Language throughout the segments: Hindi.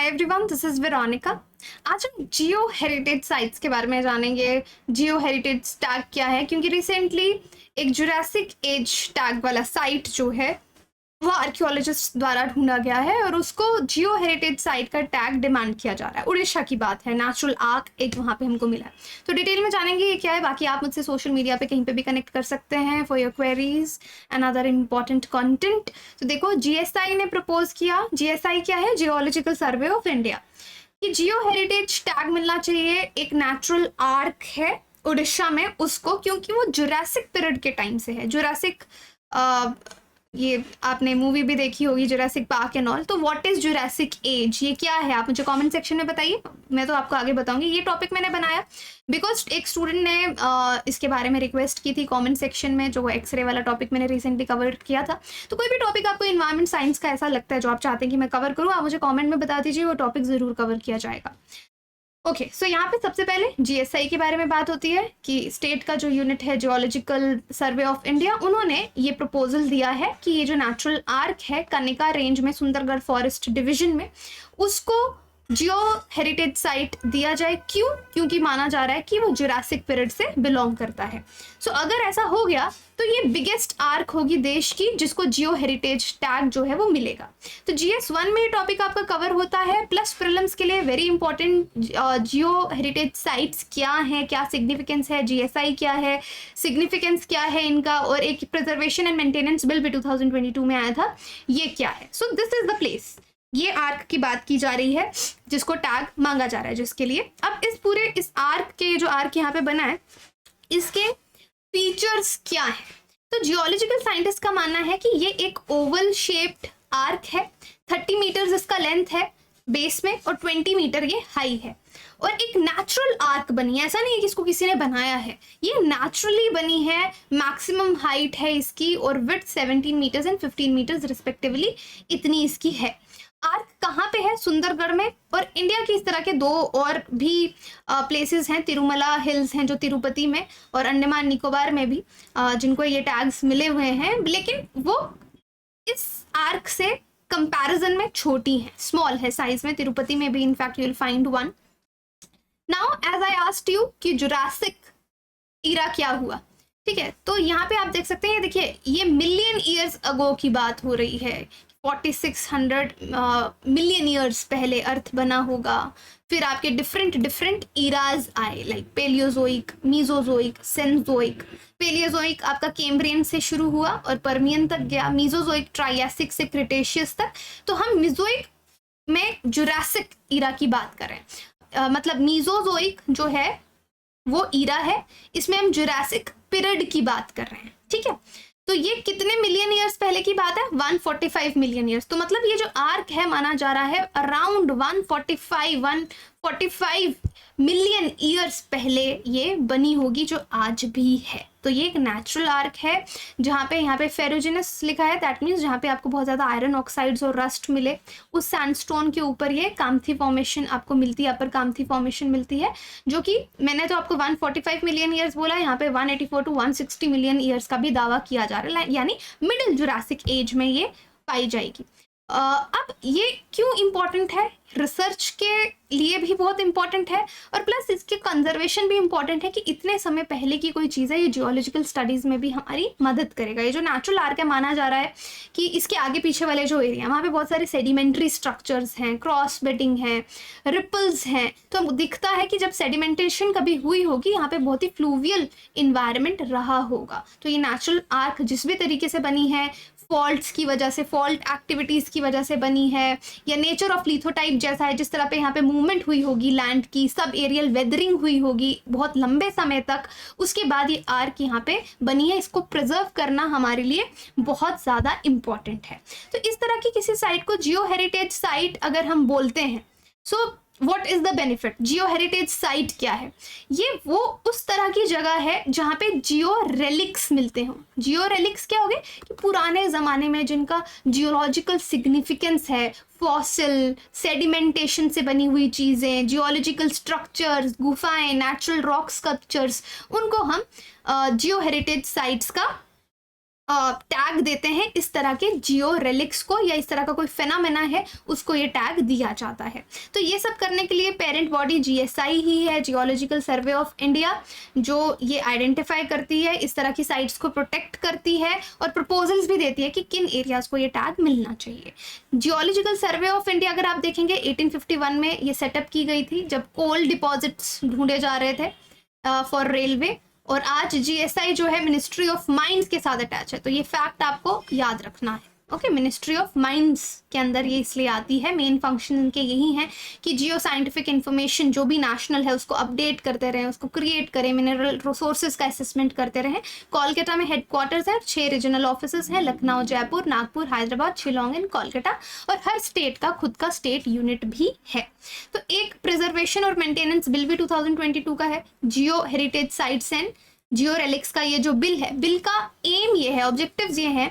Hi everyone, this is Veronica. आज हम जियो हेरिटेज साइट्स के बारे में जानेंगे। जियो हेरिटेज टैग क्या है, क्योंकि रिसेंटली एक जुरासिक एज टैग वाला साइट जो है वो आर्कियोलॉजिस्ट द्वारा ढूंढा गया है और उसको जियो हेरिटेज साइट का टैग डिमांड किया जा रहा है। उड़ीसा की बात है, नेचुरल आर्क एक वहाँ पे हमको मिला है। तो डिटेल में जानेंगे ये क्या है। बाकी आप मुझसे सोशल मीडिया पे कहीं पे भी कनेक्ट कर सकते हैं for your queries and other important content. तो देखो, जीएसआई ने प्रपोज किया। जीएसआई क्या है? Geological survey of India. कि जियो हेरिटेज टैग मिलना चाहिए। एक नेचुरल आर्क है उड़ीसा में उसको, क्योंकि वो जुरासिक पीरियड के टाइम से है। जुरासिक ये आपने मूवी भी देखी होगी, जुरासिक पार्क एंड ऑल। तो व्हाट इज जुरासिक एज, ये क्या है, आप मुझे कमेंट सेक्शन में बताइए। मैं तो आपको आगे बताऊंगी। ये टॉपिक मैंने बनाया बिकॉज एक स्टूडेंट ने इसके बारे में रिक्वेस्ट की थी कमेंट सेक्शन में, जो एक्सरे वाला टॉपिक मैंने रिसेंटली कवर किया था। तो कोई भी टॉपिक आपको इन्वायरमेंट साइंस का ऐसा लगता है जो आप चाहते हैं कि मैं कवर करूँ, आप मुझे कॉमेंट में बता दीजिए, वो टॉपिक जरूर कवर किया जाएगा। ओके, सो यहाँ पे सबसे पहले जीएसआई के बारे में बात होती है कि स्टेट का जो यूनिट है जियोलॉजिकल सर्वे ऑफ इंडिया, उन्होंने ये प्रपोजल दिया है कि ये जो नेचुरल आर्क है कनिका रेंज में सुंदरगढ़ फॉरेस्ट डिवीजन में, उसको जियो हेरिटेज साइट दिया जाए। क्यों? क्योंकि माना जा रहा है कि वो जुरासिक पीरियड से बिलोंग करता है। सो अगर ऐसा हो गया तो ये बिगेस्ट आर्क होगी देश की जिसको जियो हेरिटेज टैग जो है वो मिलेगा। तो GS1 में ये टॉपिक आपका कवर होता है। प्लस प्रीलिम्स के लिए वेरी इंपॉर्टेंट, जियो हेरिटेज साइट्स क्या है, क्या सिग्निफिकेंस है, GSI क्या है, सिग्निफिकेंस क्या है इनका, और एक प्रिजर्वेशन एंड मेंटेनेंस बिल भी 2022 में आया था, ये क्या है। So this is the place. ये आर्क की बात की जा रही है जिसको टैग मांगा जा रहा है, जिसके लिए अब इस आर्क के जो आर्क यहाँ पे बना है, इसके फीचर्स क्या है। तो जियोलॉजिकल साइंटिस्ट का मानना है कि ये एक ओवल शेप्ड आर्क है। 30 मीटर्स इसका लेंथ है बेस में और 20 मीटर ये हाई है, और एक नेचुरल आर्क बनी है। ऐसा नहीं है कि इसको किसी ने बनाया है, ये नेचुरली बनी है। मैक्सिमम हाइट है इसकी और width 17 metres and 15 metres respectively, इतनी इसकी है। आर्क कहाँ पे है? सुंदरगढ़ में। और इंडिया की इस तरह के दो और भी प्लेसेस हैं, तिरुमला हिल्स हैं जो तिरुपति में, और अंडमान निकोबार में भी, जिनको ये टैग्स मिले हुए हैं, लेकिन वो इस आर्क से कंपैरिजन में छोटी है, स्मॉल है साइज में। तिरुपति में भी in fact you will find one. Now as I asked you कि जुरासिक ईरा क्या हुआ, ठीक है, तो यहाँ पे आप देख सकते हैं, देखिए ये मिलियन ईयर्स अगो की बात हो रही है। 4600 मिलियन ईयर्स पहले अर्थ बना होगा। फिर आपके डिफरेंट ईराज आए, लाइक पेलियोजोइक, मीजोजोइक, सेनजोइक। पेलियोजोइक आपका कैम्ब्रियन से शुरू हुआ और पर्मियन तक गया। मीजोजोइक ट्राइएसिक से क्रिटेशियस तक। तो हम मीजोइक में जुरासिक ईरा की बात करें, मतलब मीजोजोइक जो है वो ईरा है, इसमें हम जुरासिक पीरियड की बात कर रहे हैं, ठीक है। तो ये कितने मिलियन ईयर्स पहले की बात है? 145 मिलियन ईयर्स। तो मतलब ये जो आर्क है माना जा रहा है अराउंड 145 मिलियन ईयर्स पहले ये बनी होगी, जो आज भी है। तो ये एक नेचुरल आर्क है जहाँ पे फेरोजिनस लिखा है, दैट मीन्स जहाँ पे आपको बहुत ज़्यादा आयरन ऑक्साइड्स और रस्ट मिले, उस सैंडस्टोन के ऊपर ये काम्थी फॉर्मेशन आपको मिलती है, अपर काम्थी फॉर्मेशन मिलती है, जो कि मैंने तो आपको 145 मिलियन ईयर्स बोला, यहाँ पे 184 to 160 मिलियन ईयर्स का भी दावा किया जा रहा है, यानी मिडिल जुरासिक एज में ये पाई जाएगी। अब ये क्यों इम्पॉर्टेंट है? रिसर्च के लिए भी बहुत इम्पॉर्टेंट है, और प्लस इसके कंजर्वेशन भी इम्पॉर्टेंट है कि इतने समय पहले की कोई चीज़ है, ये जियोलॉजिकल स्टडीज़ में भी हमारी मदद करेगा। ये जो नेचुरल आर्क है, माना जा रहा है कि इसके आगे पीछे वाले जो एरिया, वहाँ पे बहुत सारे सेडिमेंट्री स्ट्रक्चर्स हैं, क्रॉस बेडिंग है, रिपल्स हैं। तो दिखता है कि जब सेडिमेंटेशन कभी हुई होगी, यहाँ पे बहुत ही फ्लूवियल इन्वायरमेंट रहा होगा। तो ये नेचुरल आर्क जिस भी तरीके से बनी है, फॉल्ट्स की वजह से, फॉल्ट एक्टिविटीज़ की वजह से बनी है, या नेचर ऑफ लिथोटाइप जैसा है, जिस तरह पे यहाँ पे मूवमेंट हुई होगी लैंड की, सब एरियल वेदरिंग हुई होगी बहुत लंबे समय तक, उसके बाद ये आर्क यहाँ पे बनी है। इसको प्रिजर्व करना हमारे लिए बहुत ज़्यादा इम्पॉर्टेंट है। तो इस तरह की किसी साइट को जियो हेरिटेज साइट अगर हम बोलते हैं, so what is the benefit? Jio heritage site क्या है? ये वो उस तरह की जगह है जहाँ पे जियो रेलिक्स मिलते हों। जियो रेलिक्स क्या हो गए? कि पुराने ज़माने में जिनका जियोलॉजिकल सिग्निफिकेंस है, फॉसिल, सेडिमेंटेशन से बनी हुई चीज़ें, जियोलॉजिकल स्ट्रक्चर्स, गुफाएं, नेचुरल रॉक स्कल्पचर्स, उनको हम जियो हेरिटेज साइट्स का टैग देते हैं इस तरह के जियो रेलिक्स को, या इस तरह का कोई फेनामेना है उसको ये टैग दिया जाता है। तो ये सब करने के लिए पेरेंट बॉडी जीएसआई ही है, जियोलॉजिकल सर्वे ऑफ इंडिया, जो ये आइडेंटिफाई करती है, इस तरह की साइट्स को प्रोटेक्ट करती है और प्रपोजल्स भी देती है कि किन एरियाज को ये टैग मिलना चाहिए। जियोलॉजिकल सर्वे ऑफ इंडिया अगर आप देखेंगे 1851 में ये सेटअप की गई थी, जब कोल डिपॉजिट्स ढूंढे जा रहे थे फॉर रेलवे, और आज जीएसआई जो है मिनिस्ट्री ऑफ माइंस के साथ अटैच है। तो ये फैक्ट आपको याद रखना है। ओके, मिनिस्ट्री ऑफ माइंस के अंदर ये इसलिए आती है, मेन फंक्शन इनके यही है कि जियो साइंटिफिक इन्फॉर्मेशन जो भी नेशनल है उसको अपडेट करते रहें, उसको क्रिएट करें, मिनरल रिसोर्सेज का असेसमेंट करते रहें। कोलकाता में हेडक्वार्टर्स है, 6 रीजनल ऑफिस हैं, लखनऊ, जयपुर, नागपुर, हैदराबाद, शिलोंग एंड कोलकाता, और हर स्टेट का खुद का स्टेट यूनिट भी है। तो एक प्रिजर्वेशन और मेंटेनेंस बिल भी 2022 का है, जियो heritage sites and Jio relics का ये जो बिल है, बिल का एम ये है, ऑब्जेक्टिव्स ये है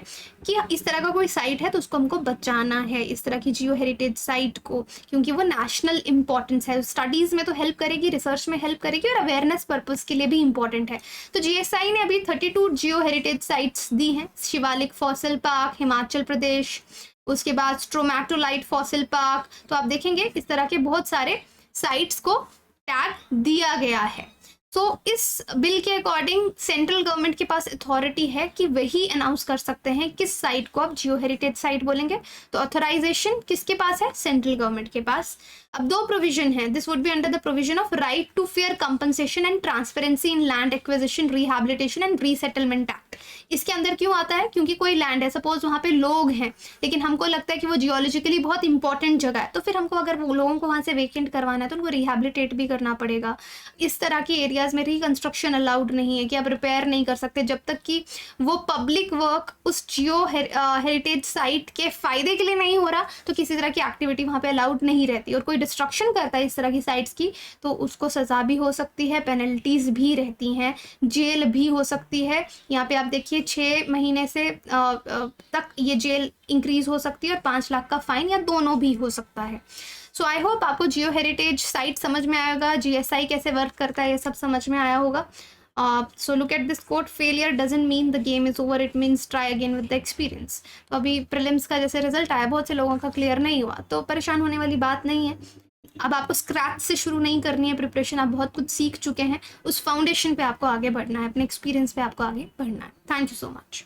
कि इस तरह का कोई साइट है तो उसको हमको बचाना है, इस तरह की जियो हेरिटेज साइट को, क्योंकि वो नेशनल इंपॉर्टेंस है, स्टडीज में तो हेल्प करेगी, रिसर्च में हेल्प करेगी, और अवेयरनेस पर्पस के लिए भी इंपॉर्टेंट है। तो जीएसआई ने अभी 32 जियो हेरिटेज साइट्स दी हैं, शिवालिक फॉसिल पार्क हिमाचल प्रदेश, उसके बाद स्ट्रोमैटोलाइट फॉसिल पार्क। तो आप देखेंगे इस तरह के बहुत सारे साइट्स को टैग दिया गया है। तो इस बिल के अकॉर्डिंग सेंट्रल गवर्नमेंट के पास अथॉरिटी है कि वही अनाउंस कर सकते हैं किस साइट को आप जियो हेरिटेज साइट बोलेंगे। तो ऑथराइजेशन किसके पास है? सेंट्रल गवर्नमेंट के पास। अब 2 प्रोविजन है, this would be under the provision of right to fair compensation and transparency in land acquisition, rehabilitation and resettlement act. इसके अंदर क्यों आता है? क्योंकि कोई लैंड है, सपोज वहाँ पे लोग हैं, लेकिन हमको लगता है कि वो जियोलॉजिकली बहुत इंपॉर्टेंट जगह है, तो फिर हमको अगर वो लोगों को वहाँ से वेकेंट करवाना है तो उनको रिहैबिलिटेट भी करना पड़ेगा। इस तरह के एरियाज में रिकंस्ट्रक्शन अलाउड नहीं है कि आप रिपेयर नहीं कर सकते जब तक कि वो पब्लिक वर्क उस जियो हेरिटेज साइट के फायदे के लिए नहीं हो रहा, तो किसी तरह की एक्टिविटी वहाँ पे अलाउड नहीं रहती। और कोई डिस्ट्रक्शन करता है इस तरह की साइट्स की तो उसको सजा भी हो सकती है, पेनल्टीज भी रहती हैं, जेल भी हो सकती है। यहाँ पे आप देखिए 6 महीने से तक ये जेल इंक्रीज हो सकती है और 5 लाख का फाइन या दोनों भी हो सकता है। सो आई होप आपको जियो हेरिटेज साइट समझ में आएगा, जीएसआई कैसे वर्क करता है ये सब समझ में आया होगा। So look at this quote, failure doesn't mean the game is over, it means try again with the experience. तो अभी प्रीलिम्स का जैसे रिजल्ट आया, बहुत से लोगों का क्लियर नहीं हुआ, तो परेशान होने वाली बात नहीं है। अब आपको स्क्रैच से शुरू नहीं करनी है प्रिपरेशन, आप बहुत कुछ सीख चुके हैं, उस फाउंडेशन पे आपको आगे बढ़ना है, अपने एक्सपीरियंस पे आपको आगे बढ़ना है। Thank you so much.